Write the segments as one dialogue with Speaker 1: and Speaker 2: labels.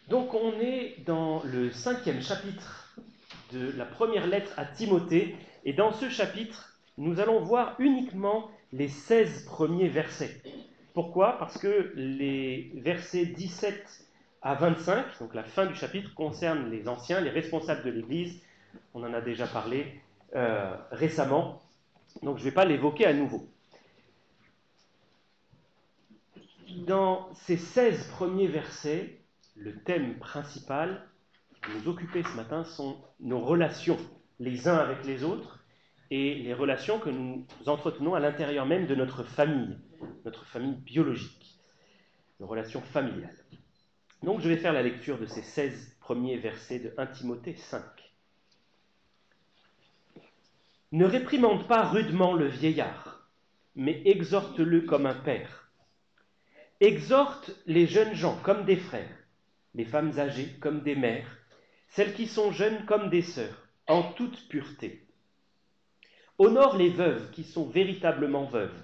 Speaker 1: Donc on est dans le 5e chapitre de la première lettre à Timothée, et dans ce chapitre, nous allons voir uniquement les 16 premiers versets. Pourquoi ? Parce que les versets 17 à 25, donc la fin du chapitre, concernent les anciens, les responsables de l'Église. On en a déjà parlé récemment, donc je ne vais pas l'évoquer à nouveau. Dans ces 16 premiers versets, le thème principal qui va nous occuper ce matin sont nos relations les uns avec les autres et les relations que nous entretenons à l'intérieur même de notre famille biologique, nos relations familiales. Donc je vais faire la lecture de ces 16 premiers versets de 1 Timothée 5. Ne réprimande pas rudement le vieillard, mais exhorte-le comme un père. Exhorte les jeunes gens comme des frères, les femmes âgées comme des mères, celles qui sont jeunes comme des sœurs, en toute pureté. Honore les veuves qui sont véritablement veuves.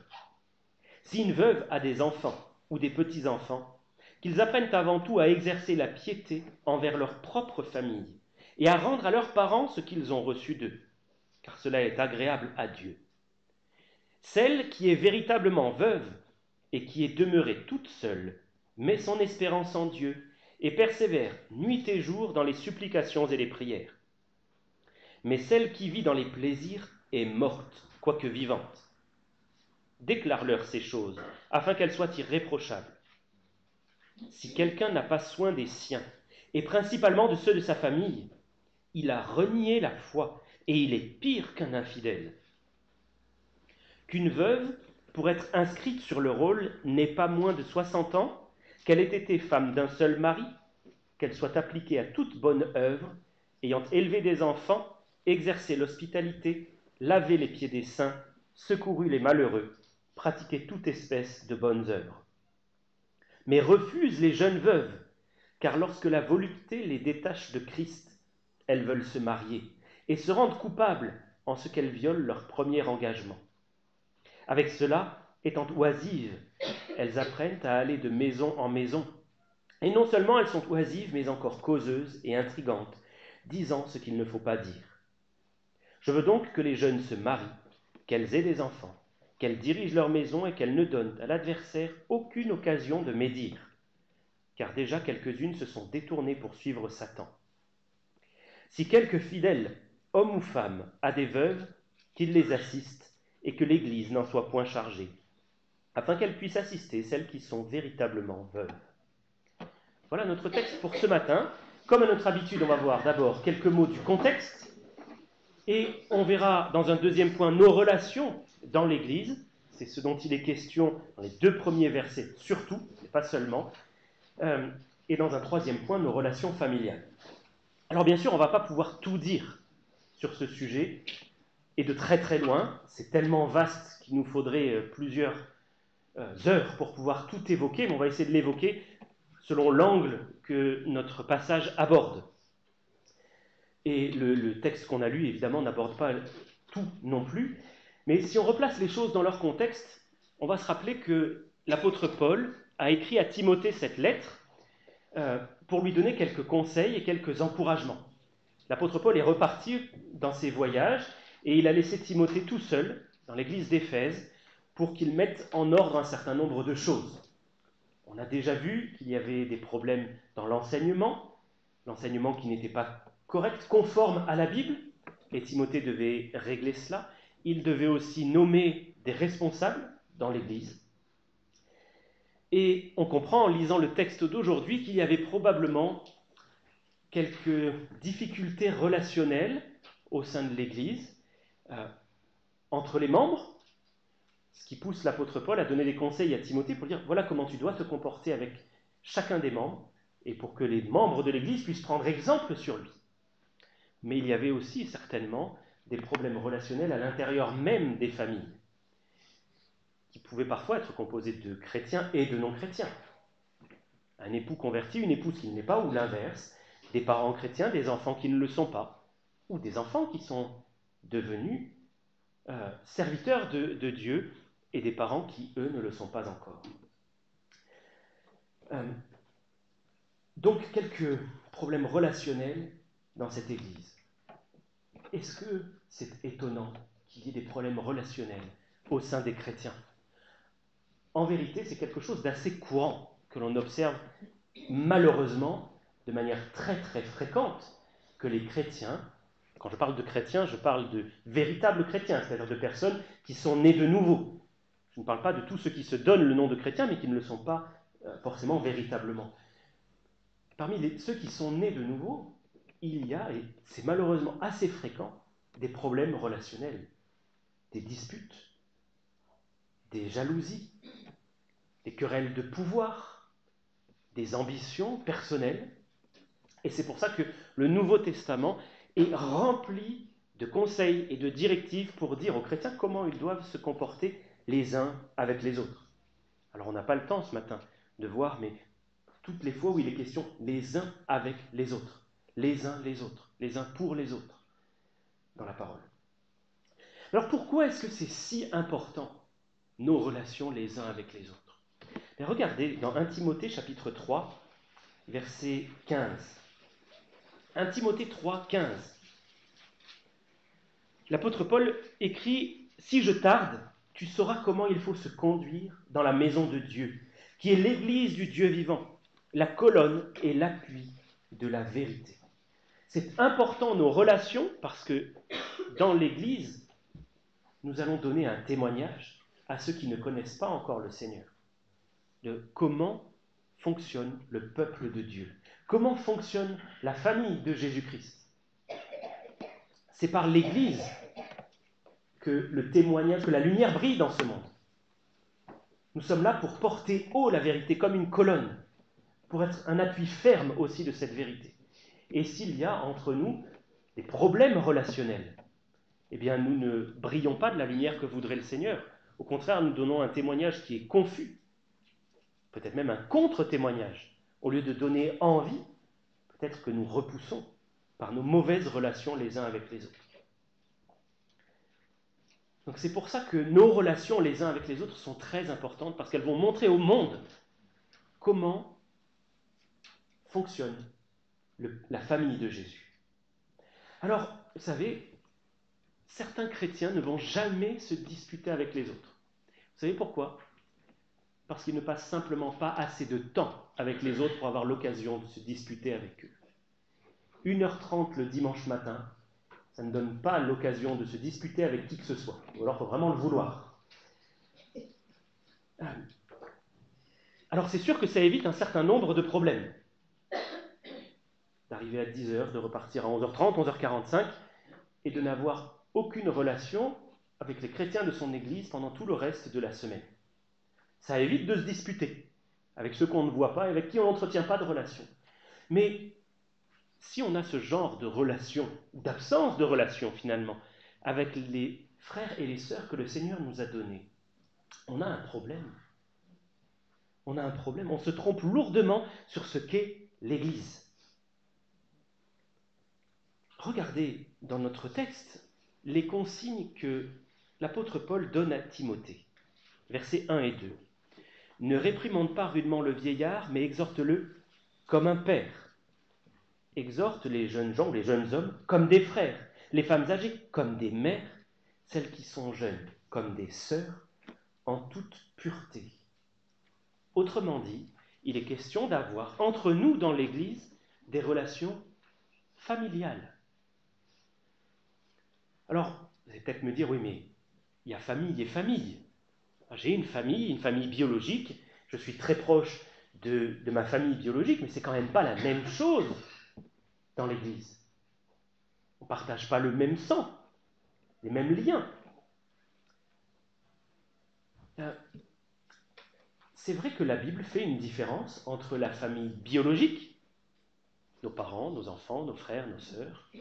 Speaker 1: Si une veuve a des enfants ou des petits-enfants, qu'ils apprennent avant tout à exercer la piété envers leur propre famille et à rendre à leurs parents ce qu'ils ont reçu d'eux, car cela est agréable à Dieu. Celle qui est véritablement veuve et qui est demeurée toute seule, met son espérance en Dieu et persévère nuit et jour dans les supplications et les prières. Mais celle qui vit dans les plaisirs est morte, quoique vivante. Déclare-leur ces choses, afin qu'elles soient irréprochables. Si quelqu'un n'a pas soin des siens, et principalement de ceux de sa famille, il a renié la foi, et il est pire qu'un infidèle. Qu'une veuve, pour être inscrite sur le rôle, n'ait pas moins de 60 ans, qu'elle ait été femme d'un seul mari, qu'elle soit appliquée à toute bonne œuvre, ayant élevé des enfants, exercé l'hospitalité, lavé les pieds des saints, secouru les malheureux, pratiqué toute espèce de bonnes œuvres. Mais refuse les jeunes veuves, car lorsque la volupté les détache de Christ, elles veulent se marier et se rendent coupables en ce qu'elles violent leur premier engagement. Avec cela, étant oisives, elles apprennent à aller de maison en maison. Et non seulement elles sont oisives, mais encore causeuses et intrigantes, disant ce qu'il ne faut pas dire. Je veux donc que les jeunes se marient, qu'elles aient des enfants, qu'elles dirigent leur maison et qu'elles ne donnent à l'adversaire aucune occasion de médire, car déjà quelques-unes se sont détournées pour suivre Satan. Si quelque fidèle, homme ou femme, a des veuves, qu'il les assiste et que l'Église n'en soit point chargée, afin qu'elle puisse assister celles qui sont véritablement veuves. Voilà notre texte pour ce matin. Comme à notre habitude, on va voir d'abord quelques mots du contexte, et on verra dans un deuxième point nos relations dans l'Église. C'est ce dont il est question dans les 2 premiers versets surtout, mais pas seulement. Et dans un troisième point, nos relations familiales. Alors bien sûr, on ne va pas pouvoir tout dire sur ce sujet, et de très très loin. C'est tellement vaste qu'il nous faudrait plusieurs heures pour pouvoir tout évoquer, mais on va essayer de l'évoquer selon l'angle que notre passage aborde. Et le texte qu'on a lu, évidemment, n'aborde pas tout non plus, mais si on replace les choses dans leur contexte, on va se rappeler que l'apôtre Paul a écrit à Timothée cette lettre pour lui donner quelques conseils et quelques encouragements. L'apôtre Paul est reparti dans ses voyages et il a laissé Timothée tout seul dans l'église d'Éphèse pour qu'il mette en ordre un certain nombre de choses. On a déjà vu qu'il y avait des problèmes dans l'enseignement qui n'était pas correct, conforme à la Bible, et Timothée devait régler cela. Il devait aussi nommer des responsables dans l'Église. Et on comprend en lisant le texte d'aujourd'hui qu'il y avait probablement quelques difficultés relationnelles au sein de l'Église, entre les membres, ce qui pousse l'apôtre Paul à donner des conseils à Timothée pour dire voilà comment tu dois te comporter avec chacun des membres, et pour que les membres de l'Église puissent prendre exemple sur lui. Mais il y avait aussi certainement des problèmes relationnels à l'intérieur même des familles, qui pouvaient parfois être composés de chrétiens et de non-chrétiens. Un époux converti, une épouse qui ne l'est pas, ou l'inverse, des parents chrétiens, des enfants qui ne le sont pas, ou des enfants qui sont devenus serviteurs de Dieu, et des parents qui, eux, ne le sont pas encore. Donc, quelques problèmes relationnels dans cette Église. Est-ce que c'est étonnant qu'il y ait des problèmes relationnels au sein des chrétiens? En vérité, c'est quelque chose d'assez courant que l'on observe malheureusement de manière très très fréquente, que les chrétiens, quand je parle de chrétiens, je parle de véritables chrétiens, c'est-à-dire de personnes qui sont nées de nouveau. Je ne parle pas de tous ceux qui se donnent le nom de chrétiens, mais qui ne le sont pas forcément véritablement. Parmi ceux qui sont nés de nouveau, il y a, et c'est malheureusement assez fréquent, des problèmes relationnels, des disputes, des jalousies, des querelles de pouvoir, des ambitions personnelles. Et c'est pour ça que le Nouveau Testament est rempli de conseils et de directives pour dire aux chrétiens comment ils doivent se comporter les uns avec les autres. Alors on n'a pas le temps ce matin de voir, mais toutes les fois où il est question les uns avec les autres, les uns pour les autres, dans la parole. Alors pourquoi est-ce que c'est si important, nos relations les uns avec les autres? Mais regardez dans 1 Timothée chapitre 3, verset 15. 1 Timothée 3, 15. L'apôtre Paul écrit « Si je tarde, tu sauras comment il faut se conduire dans la maison de Dieu, qui est l'église du Dieu vivant, la colonne et l'appui de la vérité. » C'est important nos relations parce que dans l'église, nous allons donner un témoignage à ceux qui ne connaissent pas encore le Seigneur de comment fonctionne le peuple de Dieu, comment fonctionne la famille de Jésus-Christ. C'est par l'église que le témoignage, que la lumière brille dans ce monde. Nous sommes là pour porter haut la vérité comme une colonne, pour être un appui ferme aussi de cette vérité. Et s'il y a entre nous des problèmes relationnels, eh bien nous ne brillons pas de la lumière que voudrait le Seigneur. Au contraire, nous donnons un témoignage qui est confus, peut-être même un contre-témoignage. Au lieu de donner envie, peut-être que nous repoussons par nos mauvaises relations les uns avec les autres. Donc c'est pour ça que nos relations les uns avec les autres sont très importantes, parce qu'elles vont montrer au monde comment fonctionne la famille de Jésus. Alors, vous savez, certains chrétiens ne vont jamais se disputer avec les autres. Vous savez pourquoi? Parce qu'ils ne passent simplement pas assez de temps avec les autres pour avoir l'occasion de se disputer avec eux. 1h30 le dimanche matin, ça ne donne pas l'occasion de se disputer avec qui que ce soit. Ou alors il faut vraiment le vouloir. Alors c'est sûr que ça évite un certain nombre de problèmes. D'arriver à 10h, de repartir à 11h30, 11h45, et de n'avoir aucune relation avec les chrétiens de son église pendant tout le reste de la semaine. Ça évite de se disputer avec ceux qu'on ne voit pas et avec qui on n'entretient pas de relation. Mais si on a ce genre de relation, ou d'absence de relation finalement, avec les frères et les sœurs que le Seigneur nous a donnés, on a un problème. On a un problème, on se trompe lourdement sur ce qu'est l'Église. Regardez dans notre texte les consignes que l'apôtre Paul donne à Timothée, versets 1 et 2. Ne réprimande pas rudement le vieillard, mais exhorte-le comme un père. Exhorte les jeunes gens, les jeunes hommes, comme des frères, les femmes âgées comme des mères, celles qui sont jeunes comme des sœurs, en toute pureté. Autrement dit, il est question d'avoir entre nous dans l'Église des relations familiales. Alors, vous allez peut-être me dire, oui, mais il y a famille et famille. J'ai une famille biologique, je suis très proche de ma famille biologique, mais c'est quand même pas la même chose dans l'Église. On ne partage pas le même sang, les mêmes liens. C'est vrai que la Bible fait une différence entre la famille biologique, nos parents, nos enfants, nos frères, nos sœurs,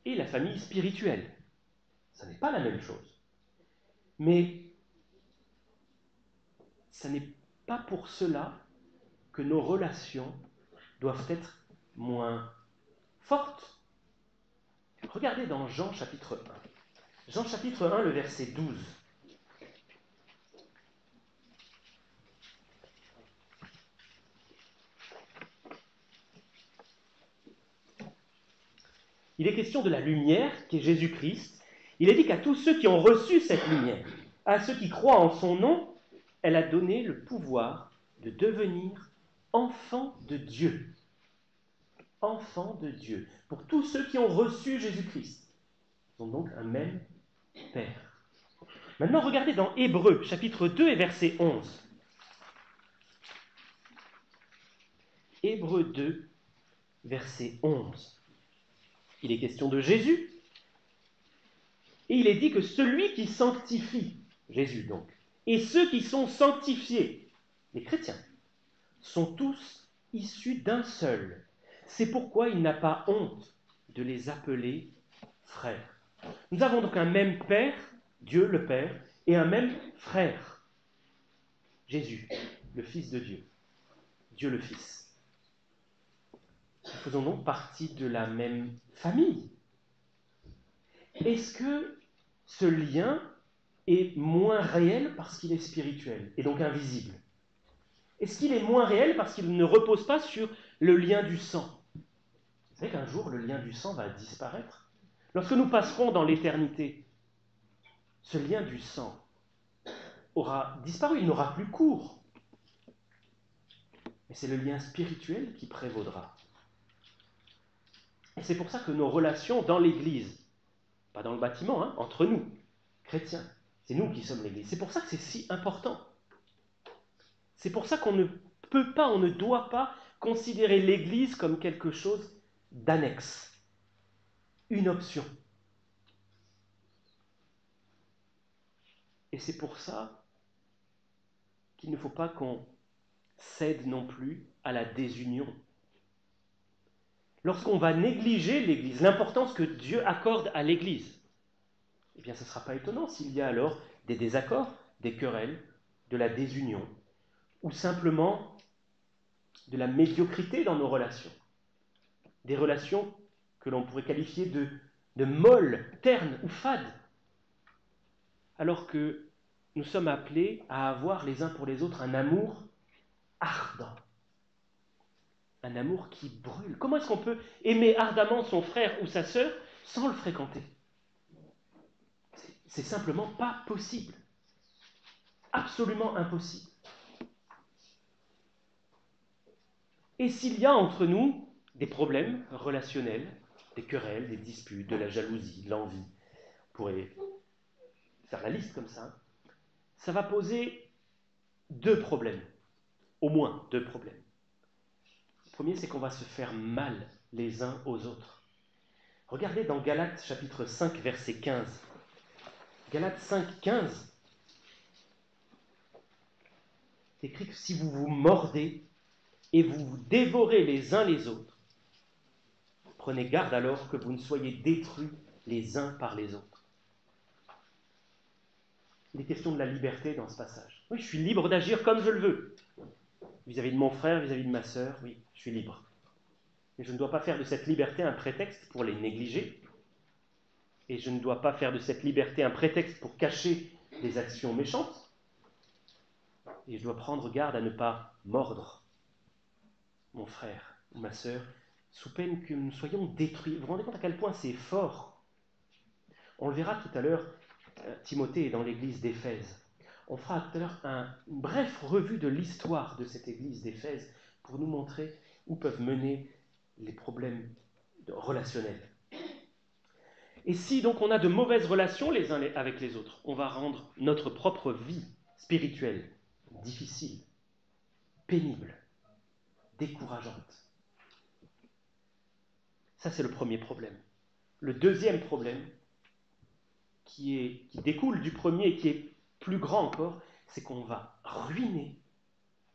Speaker 1: et la famille spirituelle. Ça n'est pas la même chose. Mais ça n'est pas pour cela que nos relations doivent être moins fortes. Regardez dans Jean chapitre 1. Jean chapitre 1, le verset 12. Il est question de la lumière qui est Jésus-Christ. Il est dit qu'à tous ceux qui ont reçu cette lumière, à ceux qui croient en son nom, elle a donné le pouvoir de devenir enfants de Dieu. Enfants de Dieu. Pour tous ceux qui ont reçu Jésus-Christ. Ils ont donc un même Père. Maintenant, regardez dans Hébreux, chapitre 2 et verset 11. Hébreux 2, verset 11. Il est question de Jésus. Et il est dit que celui qui sanctifie, Jésus donc, et ceux qui sont sanctifiés, les chrétiens, sont tous issus d'un seul. C'est pourquoi il n'a pas honte de les appeler frères. Nous avons donc un même Père, Dieu le Père, et un même frère, Jésus, le Fils de Dieu, Dieu le Fils. Nous faisons donc partie de la même famille. Est-ce que ce lien est moins réel parce qu'il est spirituel et donc invisible? Est-ce qu'il est moins réel parce qu'il ne repose pas sur le lien du sang? Vous savez qu'un jour, le lien du sang va disparaître. Lorsque nous passerons dans l'éternité, ce lien du sang aura disparu, il n'aura plus cours. Mais c'est le lien spirituel qui prévaudra. Et c'est pour ça que nos relations dans l'Église, pas dans le bâtiment, hein, entre nous, chrétiens, c'est nous qui sommes l'Église. C'est pour ça que c'est si important. C'est pour ça qu'on ne peut pas, on ne doit pas considérer l'Église comme quelque chose d'annexe, une option. Et c'est pour ça qu'il ne faut pas qu'on cède non plus à la désunion. Lorsqu'on va négliger l'Église, l'importance que Dieu accorde à l'Église, eh bien ce ne sera pas étonnant s'il y a alors des désaccords, des querelles, de la désunion, ou simplement de la médiocrité dans nos relations. Des relations que l'on pourrait qualifier de molles, ternes ou fades, alors que nous sommes appelés à avoir les uns pour les autres un amour ardent, un amour qui brûle. Comment est-ce qu'on peut aimer ardemment son frère ou sa sœur sans le fréquenter? C'est simplement pas possible. Absolument impossible. Et s'il y a entre nous des problèmes relationnels, des querelles, des disputes, de la jalousie, de l'envie, on pourrait faire la liste comme ça va poser deux problèmes, au moins deux problèmes. Le premier, c'est qu'on va se faire mal les uns aux autres. Regardez dans Galates chapitre 5, verset 15. Galates 5, 15. C'est écrit que si vous vous mordez et vous vous dévorez les uns les autres, prenez garde alors que vous ne soyez détruits les uns par les autres. Il est question de la liberté dans ce passage. Oui, je suis libre d'agir comme je le veux. Vis-à-vis de mon frère, vis-à-vis de ma sœur, oui, je suis libre. Mais je ne dois pas faire de cette liberté un prétexte pour les négliger. Et je ne dois pas faire de cette liberté un prétexte pour cacher des actions méchantes. Et je dois prendre garde à ne pas mordre mon frère ou ma sœur, sous peine que nous soyons détruits. Vous vous rendez compte à quel point c'est fort? On le verra tout à l'heure, Timothée est dans l'église d'Éphèse. On fera tout à l'heure une brève revue de l'histoire de cette église d'Éphèse pour nous montrer où peuvent mener les problèmes relationnels. Et si donc on a de mauvaises relations les uns avec les autres, on va rendre notre propre vie spirituelle difficile, pénible, décourageante. Ça, c'est le premier problème. Le deuxième problème, qui découle du premier et qui est plus grand encore, c'est qu'on va ruiner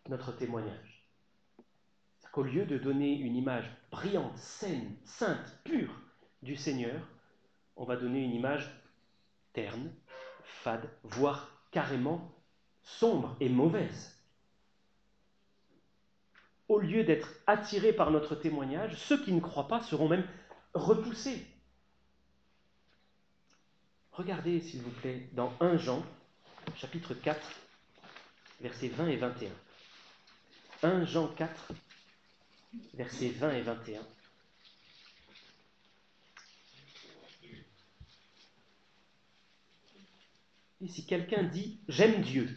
Speaker 1: notre témoignage. C'est-à-dire qu'au lieu de donner une image brillante, saine, sainte, pure du Seigneur, on va donner une image terne, fade, voire carrément sombre et mauvaise. Au lieu d'être attirés par notre témoignage, ceux qui ne croient pas seront même repoussés. Regardez, s'il vous plaît, dans 1 Jean, chapitre 4, versets 20 et 21. 1 Jean 4, versets 20 et 21. Et si quelqu'un dit « j'aime Dieu »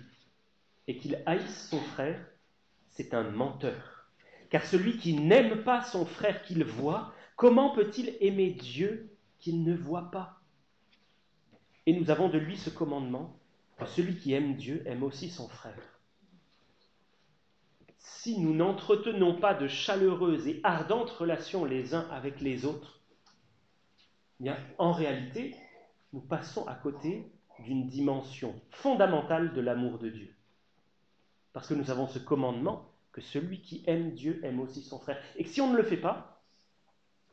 Speaker 1: et qu'il haïsse son frère, c'est un menteur. Car celui qui n'aime pas son frère qu'il voit, comment peut-il aimer Dieu qu'il ne voit pas? Et nous avons de lui ce commandement, que celui qui aime Dieu aime aussi son frère. Si nous n'entretenons pas de chaleureuses et ardentes relations les uns avec les autres, eh bien, en réalité, nous passons à côté d'une dimension fondamentale de l'amour de Dieu. Parce que nous avons ce commandement que celui qui aime Dieu aime aussi son frère. Et que si on ne le fait pas,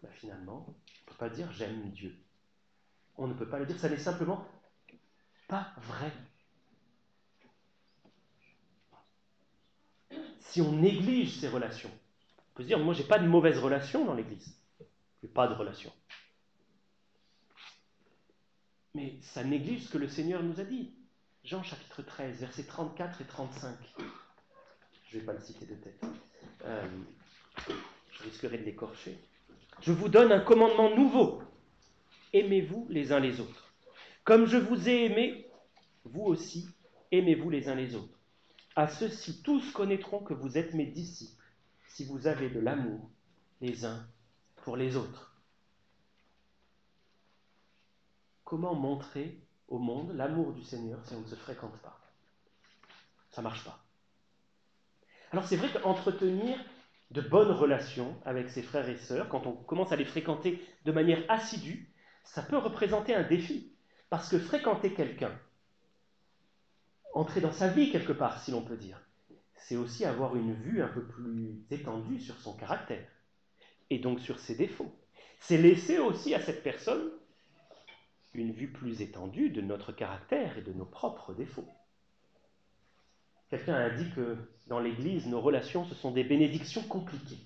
Speaker 1: ben finalement, on ne peut pas dire j'aime Dieu. On ne peut pas le dire, ça n'est simplement pas vrai. Si on néglige ces relations, on peut se dire, moi j'ai pas de mauvaise relation dans l'Église. Je n'ai pas de relation. Mais ça néglige ce que le Seigneur nous a dit. Jean chapitre 13, versets 34 et 35. Je ne vais pas le citer de tête. Je risquerai de l'écorcher. Je vous donne un commandement nouveau. Aimez-vous les uns les autres. Comme je vous ai aimé, vous aussi, aimez-vous les uns les autres. À ceux-ci, tous connaîtront que vous êtes mes disciples, si vous avez de l'amour les uns pour les autres. Comment montrer au monde l'amour du Seigneur si on ne se fréquente pas? Ça ne marche pas. Alors c'est vrai qu'entretenir de bonnes relations avec ses frères et sœurs, quand on commence à les fréquenter de manière assidue, ça peut représenter un défi. Parce que fréquenter quelqu'un, entrer dans sa vie quelque part, si l'on peut dire, c'est aussi avoir une vue un peu plus étendue sur son caractère, et donc sur ses défauts. C'est laisser aussi à cette personne une vue plus étendue de notre caractère et de nos propres défauts. Quelqu'un a dit que dans l'Église, nos relations, ce sont des bénédictions compliquées.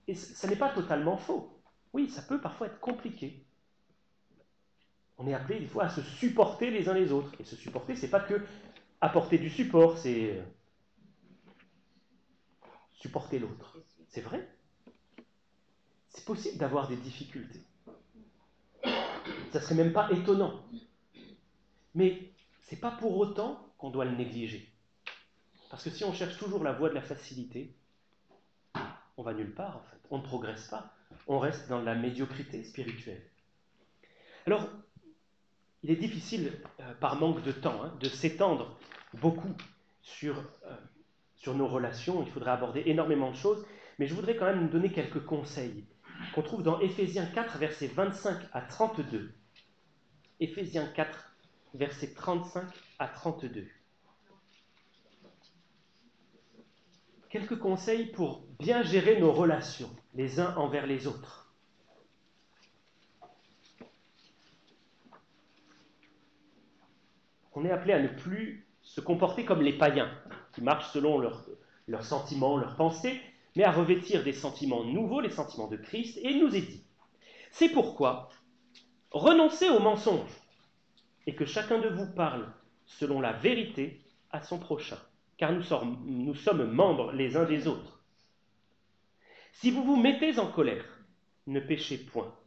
Speaker 1: Et ça n'est pas totalement faux. Oui, ça peut parfois être compliqué. On est appelé des fois à se supporter les uns les autres. Et se supporter, c'est pas que apporter du support, c'est supporter l'autre. C'est vrai. C'est possible d'avoir des difficultés. Ça serait même pas étonnant. Mais c'est pas pour autant qu'on doit le négliger. Parce que si on cherche toujours la voie de la facilité, on va nulle part en fait. On ne progresse pas. On reste dans la médiocrité spirituelle. Alors, il est difficile, par manque de temps, de s'étendre beaucoup sur nos relations. Il faudrait aborder énormément de choses. Mais je voudrais quand même nous donner quelques conseils qu'on trouve dans Éphésiens 4, versets 25 à 32. Éphésiens 4, versets 35 à 32. Quelques conseils pour bien gérer nos relations, les uns envers les autres. On est appelé à ne plus se comporter comme les païens, qui marchent selon leurs sentiments, leurs pensées, mais à revêtir des sentiments nouveaux, les sentiments de Christ. Et il nous est dit, c'est pourquoi renoncez au mensonge et que chacun de vous parle selon la vérité à son prochain, car nous sommes membres les uns des autres. Si vous vous mettez en colère, ne péchez point,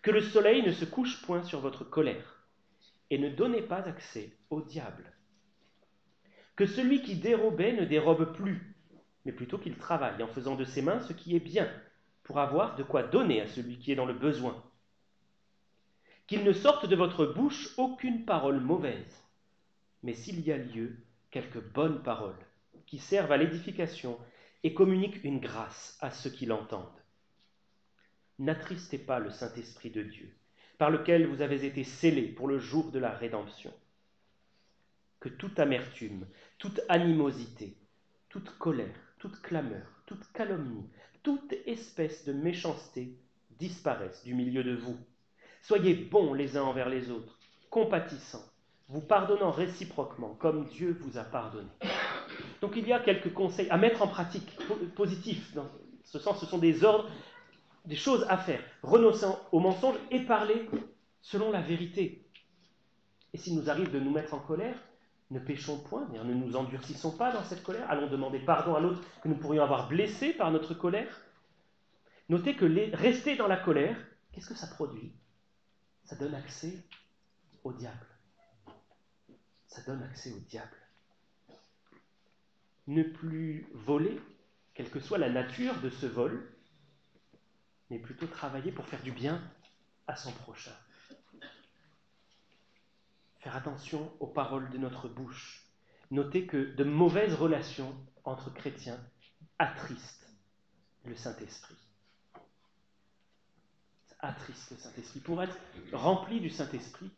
Speaker 1: que le soleil ne se couche point sur votre colère, et ne donnez pas accès au diable. Que celui qui dérobait ne dérobe plus, mais plutôt qu'il travaille en faisant de ses mains ce qui est bien, pour avoir de quoi donner à celui qui est dans le besoin. Qu'il ne sorte de votre bouche aucune parole mauvaise, mais s'il y a lieu, quelques bonnes paroles, qui servent à l'édification et communiquent une grâce à ceux qui l'entendent. N'attristez pas le Saint-Esprit de Dieu, par lequel vous avez été scellés pour le jour de la rédemption. Que toute amertume, toute animosité, toute colère, toute clameur, toute calomnie, toute espèce de méchanceté disparaissent du milieu de vous. Soyez bons les uns envers les autres, compatissants, vous pardonnant réciproquement, comme Dieu vous a pardonné. Donc il y a quelques conseils à mettre en pratique, positifs. Dans ce sens, ce sont des ordres, des choses à faire. Renonçant au mensonge et parler selon la vérité. Et s'il nous arrive de nous mettre en colère, ne péchons point, ne nous endurcissons pas dans cette colère. Allons demander pardon à l'autre que nous pourrions avoir blessé par notre colère. Notez que rester dans la colère, qu'est-ce que ça produit? Ça donne accès au diable. ça donne accès au diable. Ne plus voler, quelle que soit la nature de ce vol, mais plutôt travailler pour faire du bien à son prochain. Faire attention aux paroles de notre bouche. Notez que de mauvaises relations entre chrétiens attristent le Saint-Esprit. Ça attriste le Saint-Esprit. Pour être rempli du Saint-Esprit,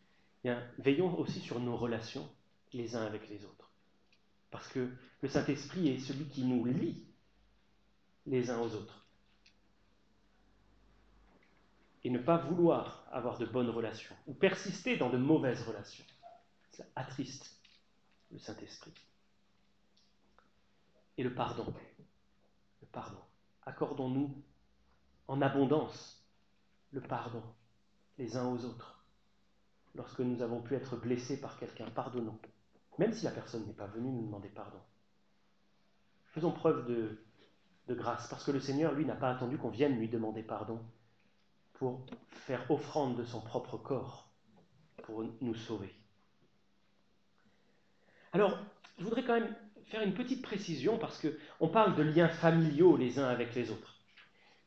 Speaker 1: veillons aussi sur nos relations les uns avec les autres. Parce que le Saint-Esprit est celui qui nous lie les uns aux autres. Et ne pas vouloir avoir de bonnes relations ou persister dans de mauvaises relations, ça attriste le Saint-Esprit. Et le pardon. Le pardon. Accordons-nous en abondance le pardon les uns aux autres. Lorsque nous avons pu être blessés par quelqu'un, pardonnons. Même si la personne n'est pas venue nous demander pardon. Faisons preuve de grâce, parce que le Seigneur, lui, n'a pas attendu qu'on vienne lui demander pardon pour faire offrande de son propre corps, pour nous sauver. Alors, je voudrais quand même faire une petite précision, parce qu'on parle de liens familiaux les uns avec les autres.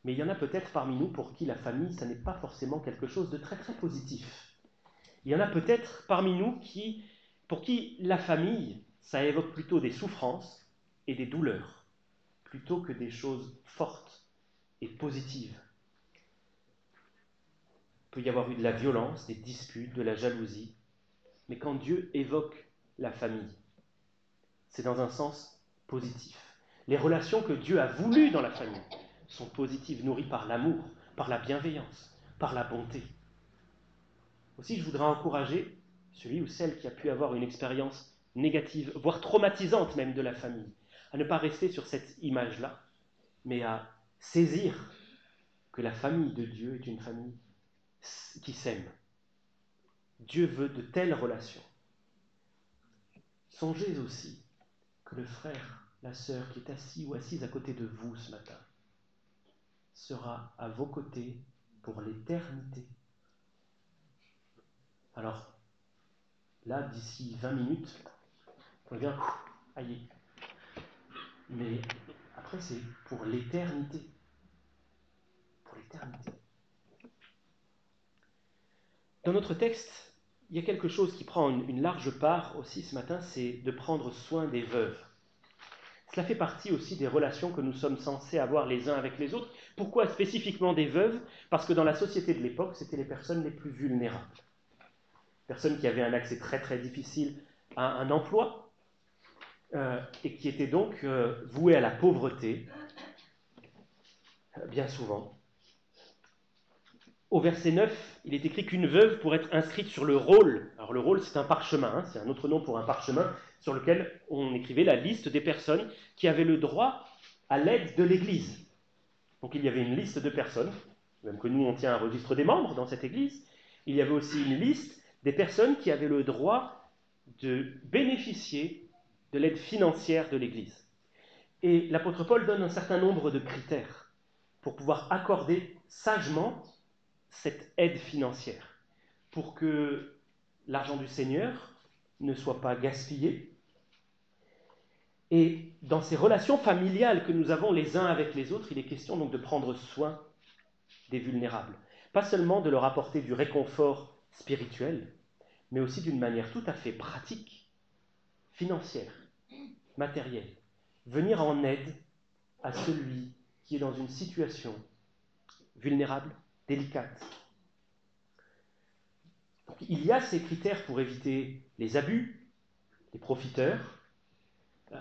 Speaker 1: Mais il y en a peut-être parmi nous pour qui la famille, ça n'est pas forcément quelque chose de très très positif. Il y en a peut-être parmi nous pour qui la famille, ça évoque plutôt des souffrances et des douleurs, plutôt que des choses fortes et positives. Il peut y avoir eu de la violence, des disputes, de la jalousie, mais quand Dieu évoque la famille, c'est dans un sens positif. Les relations que Dieu a voulues dans la famille sont positives, nourries par l'amour, par la bienveillance, par la bonté. Aussi, je voudrais encourager celui ou celle qui a pu avoir une expérience négative, voire traumatisante même de la famille, à ne pas rester sur cette image-là, mais à saisir que la famille de Dieu est une famille qui s'aime. Dieu veut de telles relations. Songez aussi que le frère, la sœur qui est assis ou assise à côté de vous ce matin sera à vos côtés pour l'éternité. Alors, là, d'ici 20 minutes, on vient, aïe. Mais après, c'est pour l'éternité. Pour l'éternité. Dans notre texte, il y a quelque chose qui prend une large part aussi ce matin, c'est de prendre soin des veuves. Cela fait partie aussi des relations que nous sommes censés avoir les uns avec les autres. Pourquoi spécifiquement des veuves? Parce que dans la société de l'époque, c'était les personnes les plus vulnérables. Personnes qui avaient un accès très très difficile à un emploi et qui étaient donc vouées à la pauvreté, bien souvent. Au verset 9, il est écrit qu'une veuve, pour être inscrite sur le roll, alors le roll c'est un parchemin, c'est un autre nom pour un parchemin, sur lequel on écrivait la liste des personnes qui avaient le droit à l'aide de l'Église. Donc il y avait une liste de personnes, même que nous on tient un registre des membres dans cette Église, il y avait aussi une liste des personnes qui avaient le droit de bénéficier de l'aide financière de l'Église. Et l'apôtre Paul donne un certain nombre de critères pour pouvoir accorder sagement cette aide financière, pour que l'argent du Seigneur ne soit pas gaspillé. Et dans ces relations familiales que nous avons les uns avec les autres, il est question donc de prendre soin des vulnérables. Pas seulement de leur apporter du réconfort spirituel, mais aussi d'une manière tout à fait pratique, financière, matérielle. Venir en aide à celui qui est dans une situation vulnérable, délicate. Donc, il y a ces critères pour éviter les abus, les profiteurs.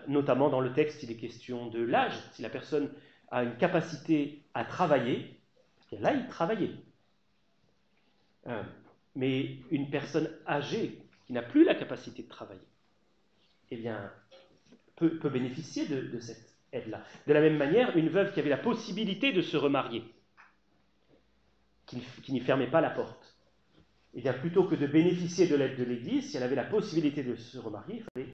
Speaker 1: Notamment dans le texte, il est question de l'âge. Si la personne a une capacité à travailler, bien là, il travaillait. Mais une personne âgée qui n'a plus la capacité de travailler, eh bien, peut bénéficier de cette aide-là. De la même manière, une veuve qui avait la possibilité de se remarier, qui n'y fermait pas la porte, eh bien, plutôt que de bénéficier de l'aide de l'Église, si elle avait la possibilité de se remarier, il fallait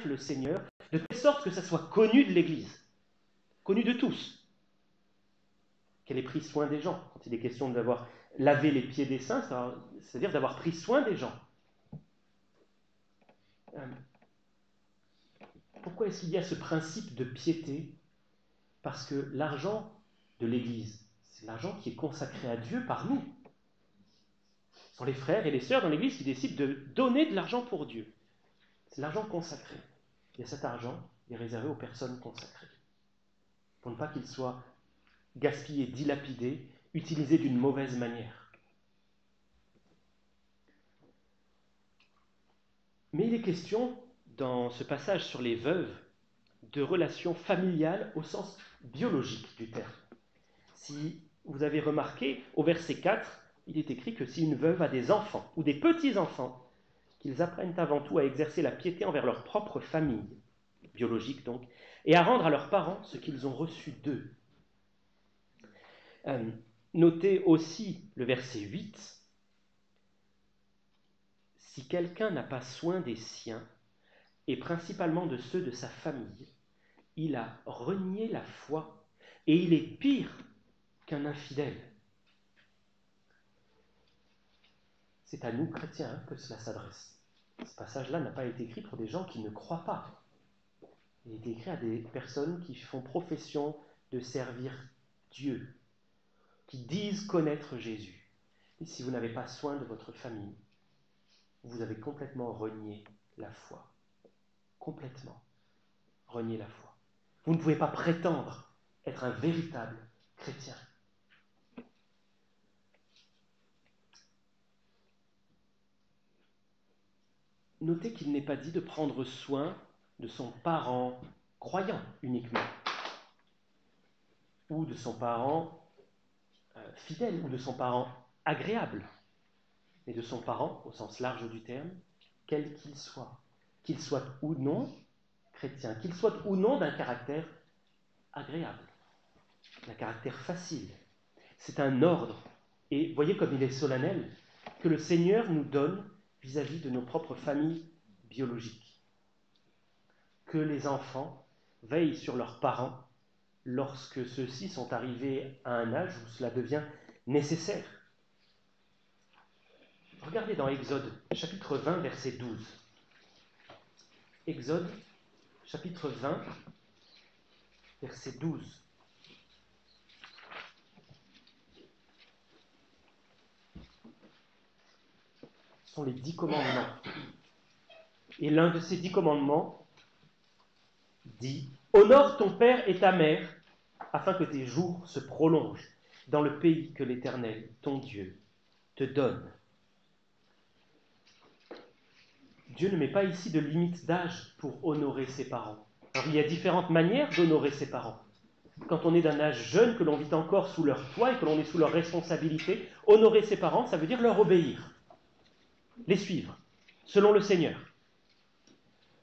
Speaker 1: le Seigneur, de telle sorte que ça soit connu de l'Église, connu de tous, qu'elle ait pris soin des gens. Quand il est question d'avoir lavé les pieds des saints, c'est-à-dire d'avoir pris soin des gens. Pourquoi est-ce qu'il y a ce principe de piété? Parce que l'argent de l'Église, c'est l'argent qui est consacré à Dieu par nous. Ce sont les frères et les sœurs dans l'Église qui décident de donner de l'argent pour Dieu. C'est l'argent consacré. Et cet argent est réservé aux personnes consacrées. Pour ne pas qu'il soit gaspillé, dilapidé, utilisé d'une mauvaise manière. Mais il est question, dans ce passage sur les veuves, de relations familiales au sens biologique du terme. Si vous avez remarqué, au verset 4, il est écrit que si une veuve a des enfants ou des petits-enfants, qu'ils apprennent avant tout à exercer la piété envers leur propre famille, biologique donc, et à rendre à leurs parents ce qu'ils ont reçu d'eux. Notez aussi le verset 8. Si quelqu'un n'a pas soin des siens, et principalement de ceux de sa famille, il a renié la foi, et il est pire qu'un infidèle. C'est à nous, chrétiens, que cela s'adresse. Ce passage-là n'a pas été écrit pour des gens qui ne croient pas. Il est écrit à des personnes qui font profession de servir Dieu, qui disent connaître Jésus. Et si vous n'avez pas soin de votre famille, vous avez complètement renié la foi. Complètement renié la foi. Vous ne pouvez pas prétendre être un véritable chrétien. Notez qu'il n'est pas dit de prendre soin de son parent croyant uniquement, ou de son parent fidèle, ou de son parent agréable, mais de son parent, au sens large du terme, quel qu'il soit ou non chrétien, qu'il soit ou non d'un caractère agréable, d'un caractère facile. C'est un ordre, et voyez comme il est solennel, que le Seigneur nous donne vis-à-vis de nos propres familles biologiques. Que les enfants veillent sur leurs parents lorsque ceux-ci sont arrivés à un âge où cela devient nécessaire. Regardez dans Exode, chapitre 20, verset 12. Exode, chapitre 20, verset 12. Ce sont les 10 commandements. Et l'un de ces 10 commandements dit « Honore ton père et ta mère, afin que tes jours se prolongent dans le pays que l'Éternel, ton Dieu, te donne. » Dieu ne met pas ici de limite d'âge pour honorer ses parents. Alors, il y a différentes manières d'honorer ses parents. Quand on est d'un âge jeune, que l'on vit encore sous leur toit et que l'on est sous leur responsabilité, honorer ses parents, ça veut dire leur obéir, les suivre, selon le Seigneur.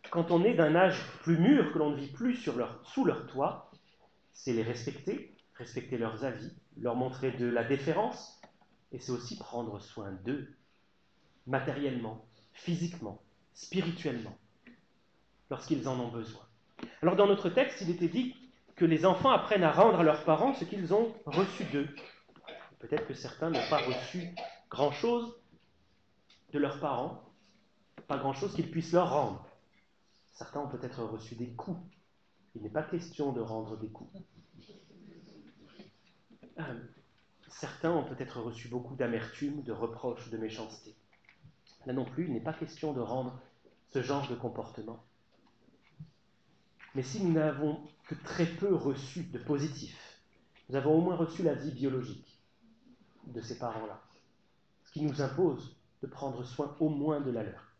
Speaker 1: Quand on est d'un âge plus mûr, que l'on ne vit plus sous leur toit, c'est les respecter, respecter leurs avis, leur montrer de la déférence, et c'est aussi prendre soin d'eux, matériellement, physiquement, spirituellement, lorsqu'ils en ont besoin. Alors dans notre texte, il était dit que les enfants apprennent à rendre à leurs parents ce qu'ils ont reçu d'eux. Peut-être que certains n'ont pas reçu grand-chose de leurs parents, pas grand-chose qu'ils puissent leur rendre. Certains ont peut-être reçu des coups. Il n'est pas question de rendre des coups. Certains ont peut-être reçu beaucoup d'amertume, de reproches, de méchanceté. Là non plus, il n'est pas question de rendre ce genre de comportement. Mais si nous n'avons que très peu reçu de positif, nous avons au moins reçu la vie biologique de ces parents-là, ce qui nous impose de prendre soin au moins de la leur,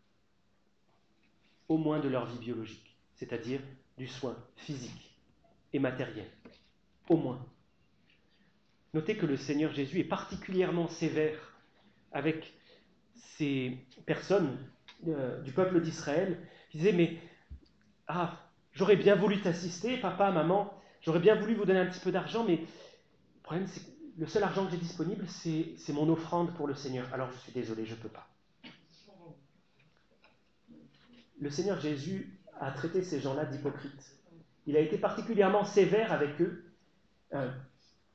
Speaker 1: au moins de leur vie biologique, c'est-à-dire du soin physique et matériel, au moins. Notez que le Seigneur Jésus est particulièrement sévère avec ces personnes du peuple d'Israël qui disaient « Mais j'aurais bien voulu t'assister, papa, maman, j'aurais bien voulu vous donner un petit peu d'argent, mais le problème c'est que le seul argent que j'ai disponible, c'est mon offrande pour le Seigneur. Alors je suis désolé, je ne peux pas. » Le Seigneur Jésus a traité ces gens-là d'hypocrites. Il a été particulièrement sévère avec eux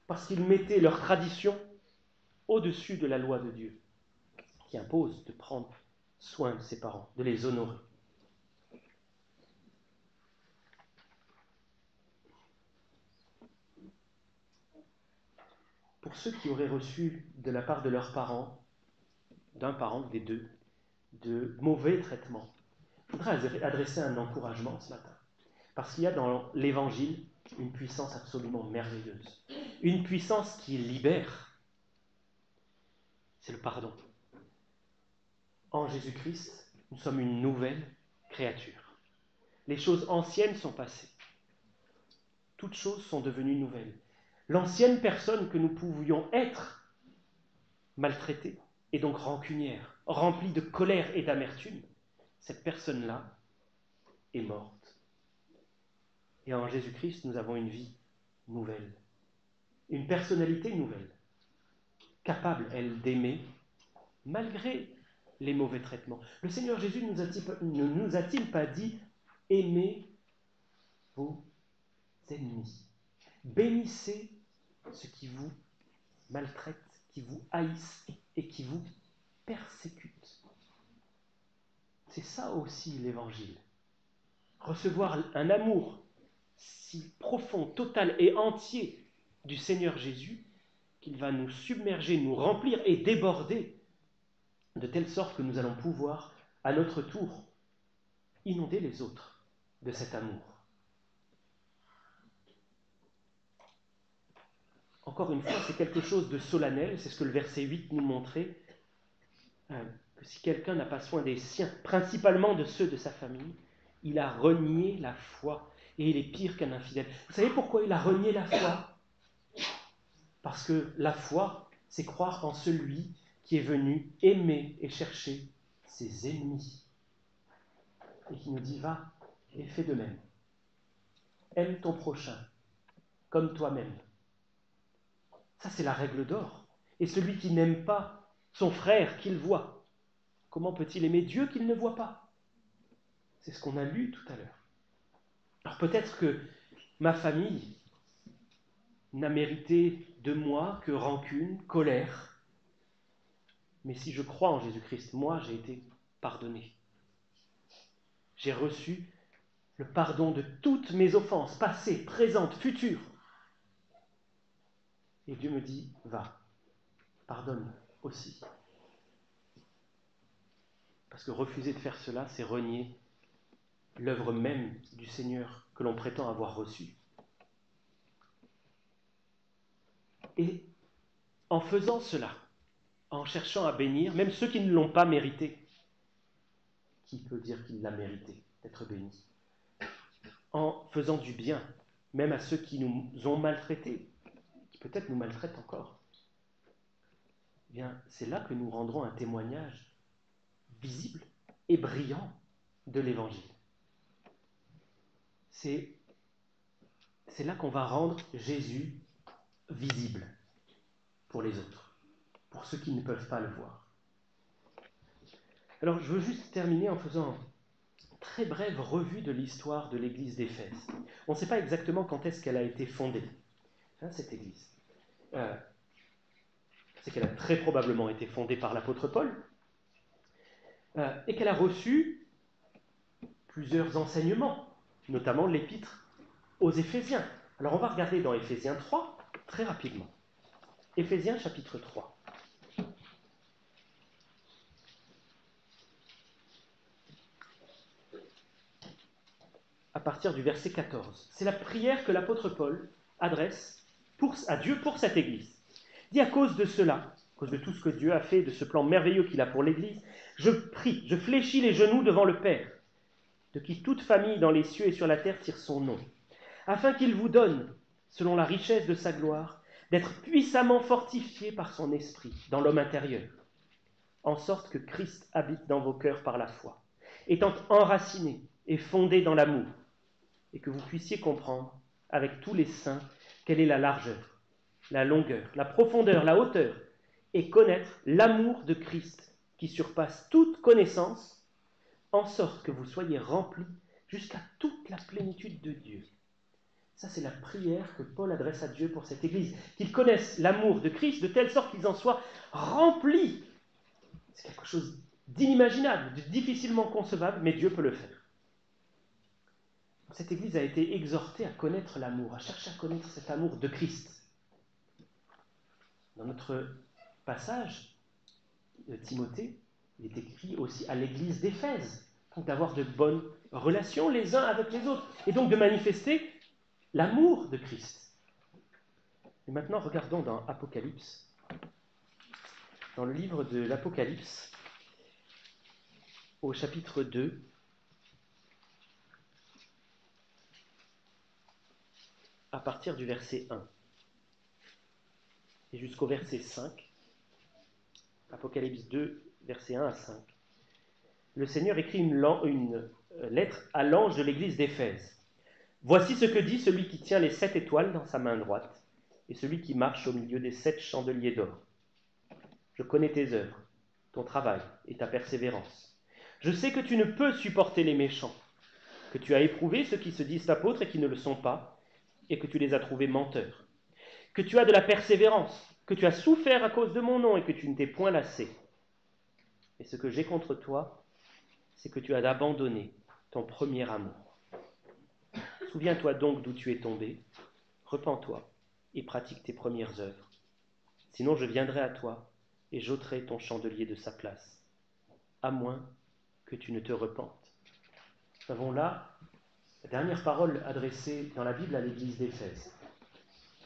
Speaker 1: parce qu'ils mettaient leur tradition au-dessus de la loi de Dieu, qui impose de prendre soin de ses parents, de les honorer. Pour ceux qui auraient reçu de la part de leurs parents, d'un parent ou des deux, de mauvais traitements, je voudrais adresser un encouragement ce matin. Parce qu'il y a dans l'Évangile une puissance absolument merveilleuse. Une puissance qui libère. C'est le pardon. En Jésus-Christ, nous sommes une nouvelle créature. Les choses anciennes sont passées. Toutes choses sont devenues nouvelles. L'ancienne personne que nous pouvions être, maltraitée, et donc rancunière, remplie de colère et d'amertume, cette personne-là est morte. Et en Jésus-Christ, nous avons une vie nouvelle, une personnalité nouvelle, capable, elle, d'aimer, malgré les mauvais traitements. Le Seigneur Jésus ne nous a-t-il pas dit « Aimez vos ennemis, bénissez ceux qui vous maltraitent, qui vous haïssent et qui vous persécutent ». C'est ça aussi l'Évangile. Recevoir un amour si profond, total et entier du Seigneur Jésus qu'il va nous submerger, nous remplir et déborder de telle sorte que nous allons pouvoir, à notre tour, inonder les autres de cet amour. Encore une fois, c'est quelque chose de solennel, c'est ce que le verset 8 nous montrait, que si quelqu'un n'a pas soin des siens, principalement de ceux de sa famille, il a renié la foi et il est pire qu'un infidèle. Vous savez pourquoi il a renié la foi ? Parce que la foi, c'est croire en celui qui est venu aimer et chercher ses ennemis. Et qui nous dit, va et fais de même. Aime ton prochain comme toi-même. Ça, c'est la règle d'or. Et celui qui n'aime pas son frère qu'il voit, comment peut-il aimer Dieu qu'il ne voit pas ? C'est ce qu'on a lu tout à l'heure. Alors peut-être que ma famille n'a mérité de moi que rancune, colère. Mais si je crois en Jésus-Christ, moi, j'ai été pardonné. J'ai reçu le pardon de toutes mes offenses, passées, présentes, futures. Et Dieu me dit, va, pardonne aussi. Parce que refuser de faire cela, c'est renier l'œuvre même du Seigneur que l'on prétend avoir reçue. Et en faisant cela, en cherchant à bénir, même ceux qui ne l'ont pas mérité, qui peut dire qu'il l'a mérité d'être béni ? En faisant du bien, même à ceux qui nous ont maltraités, qui peut-être nous maltraitent encore, eh bien, c'est là que nous rendrons un témoignage visible et brillant de l'Évangile. C'est là qu'on va rendre Jésus visible pour les autres, pour ceux qui ne peuvent pas le voir. Alors, je veux juste terminer en faisant une très brève revue de l'histoire de l'église d'Éphèse. On ne sait pas exactement quand est-ce qu'elle a été fondée, cette église. C'est qu'elle a très probablement été fondée par l'apôtre Paul, et qu'elle a reçu plusieurs enseignements, notamment l'épître aux Éphésiens. Alors on va regarder dans Éphésiens 3, très rapidement. Éphésiens chapitre 3. À partir du verset 14. C'est la prière que l'apôtre Paul adresse à Dieu pour cette église. Il dit, à cause de cela, à cause de tout ce que Dieu a fait, de ce plan merveilleux qu'il a pour l'église, je prie, je fléchis les genoux devant le Père, de qui toute famille dans les cieux et sur la terre tire son nom, afin qu'il vous donne, selon la richesse de sa gloire, d'être puissamment fortifié par son esprit dans l'homme intérieur, en sorte que Christ habite dans vos cœurs par la foi, étant enraciné et fondé dans l'amour, et que vous puissiez comprendre avec tous les saints quelle est la largeur, la longueur, la profondeur, la hauteur, et connaître l'amour de Christ qui surpasse toute connaissance, en sorte que vous soyez remplis jusqu'à toute la plénitude de Dieu. Ça, c'est la prière que Paul adresse à Dieu pour cette Église, qu'ils connaissent l'amour de Christ de telle sorte qu'ils en soient remplis. C'est quelque chose d'inimaginable, de difficilement concevable, mais Dieu peut le faire. Cette Église a été exhortée à connaître l'amour, à chercher à connaître cet amour de Christ. Dans notre passage de Timothée, il est écrit aussi à l'Église d'Éphèse, donc d'avoir de bonnes relations les uns avec les autres, et donc de manifester l'amour de Christ. Et maintenant, regardons dans Apocalypse, dans le livre de l'Apocalypse, au chapitre 2, à partir du verset 1 et jusqu'au verset 5, Apocalypse 2, verset 1 à 5, le Seigneur écrit une lettre à l'ange de l'église d'Éphèse. Voici ce que dit celui qui tient les 7 étoiles dans sa main droite et celui qui marche au milieu des 7 chandeliers d'or. Je connais tes œuvres, ton travail et ta persévérance. Je sais que tu ne peux supporter les méchants, que tu as éprouvé ceux qui se disent apôtres et qui ne le sont pas, et que tu les as trouvés menteurs, que tu as de la persévérance, que tu as souffert à cause de mon nom et que tu ne t'es point lassé. Et ce que j'ai contre toi, c'est que tu as abandonné ton premier amour. Souviens-toi donc d'où tu es tombé, repens-toi et pratique tes premières œuvres. Sinon je viendrai à toi et j'ôterai ton chandelier de sa place, à moins que tu ne te repentes. Nous avons là la dernière parole adressée dans la Bible à l'église d'Éphèse.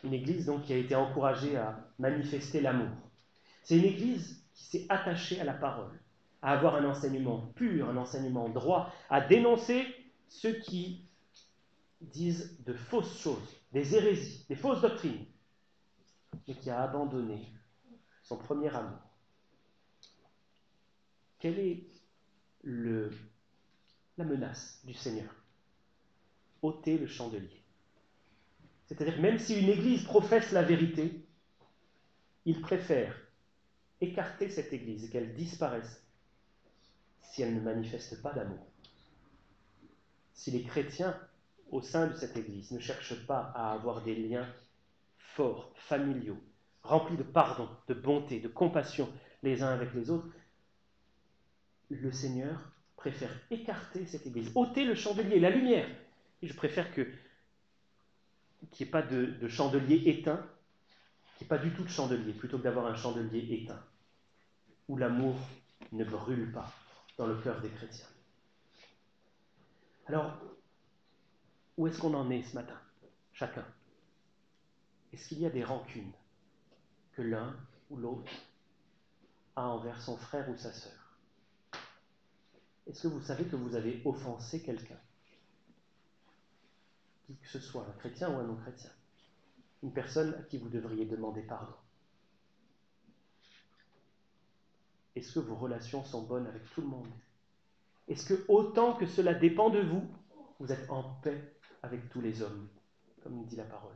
Speaker 1: Une église donc qui a été encouragée à manifester l'amour. C'est une église qui s'est attachée à la parole, à avoir un enseignement pur, un enseignement droit, à dénoncer ceux qui disent de fausses choses, des hérésies, des fausses doctrines, mais qui a abandonné son premier amour. Quelle est la menace du Seigneur? Ôter le chandelier. C'est-à-dire, même si une église professe la vérité, il préfère écarter cette église et qu'elle disparaisse si elle ne manifeste pas d'amour. Si les chrétiens au sein de cette église ne cherchent pas à avoir des liens forts, familiaux, remplis de pardon, de bonté, de compassion les uns avec les autres, le Seigneur préfère écarter cette église, ôter le chandelier, la lumière. Et je préfère qu'il n'y ait pas de chandelier éteint, qu'il n'y ait pas du tout de chandelier, plutôt que d'avoir un chandelier éteint, où l'amour ne brûle pas dans le cœur des chrétiens. Alors, où est-ce qu'on en est ce matin, chacun? Est-ce qu'il y a des rancunes que l'un ou l'autre a envers son frère ou sa sœur? Est-ce que vous savez que vous avez offensé quelqu'un? Qui que ce soit, un chrétien ou un non-chrétien. Une personne à qui vous devriez demander pardon. Est-ce que vos relations sont bonnes avec tout le monde? Est-ce que, autant que cela dépend de vous, vous êtes en paix avec tous les hommes, comme dit la parole?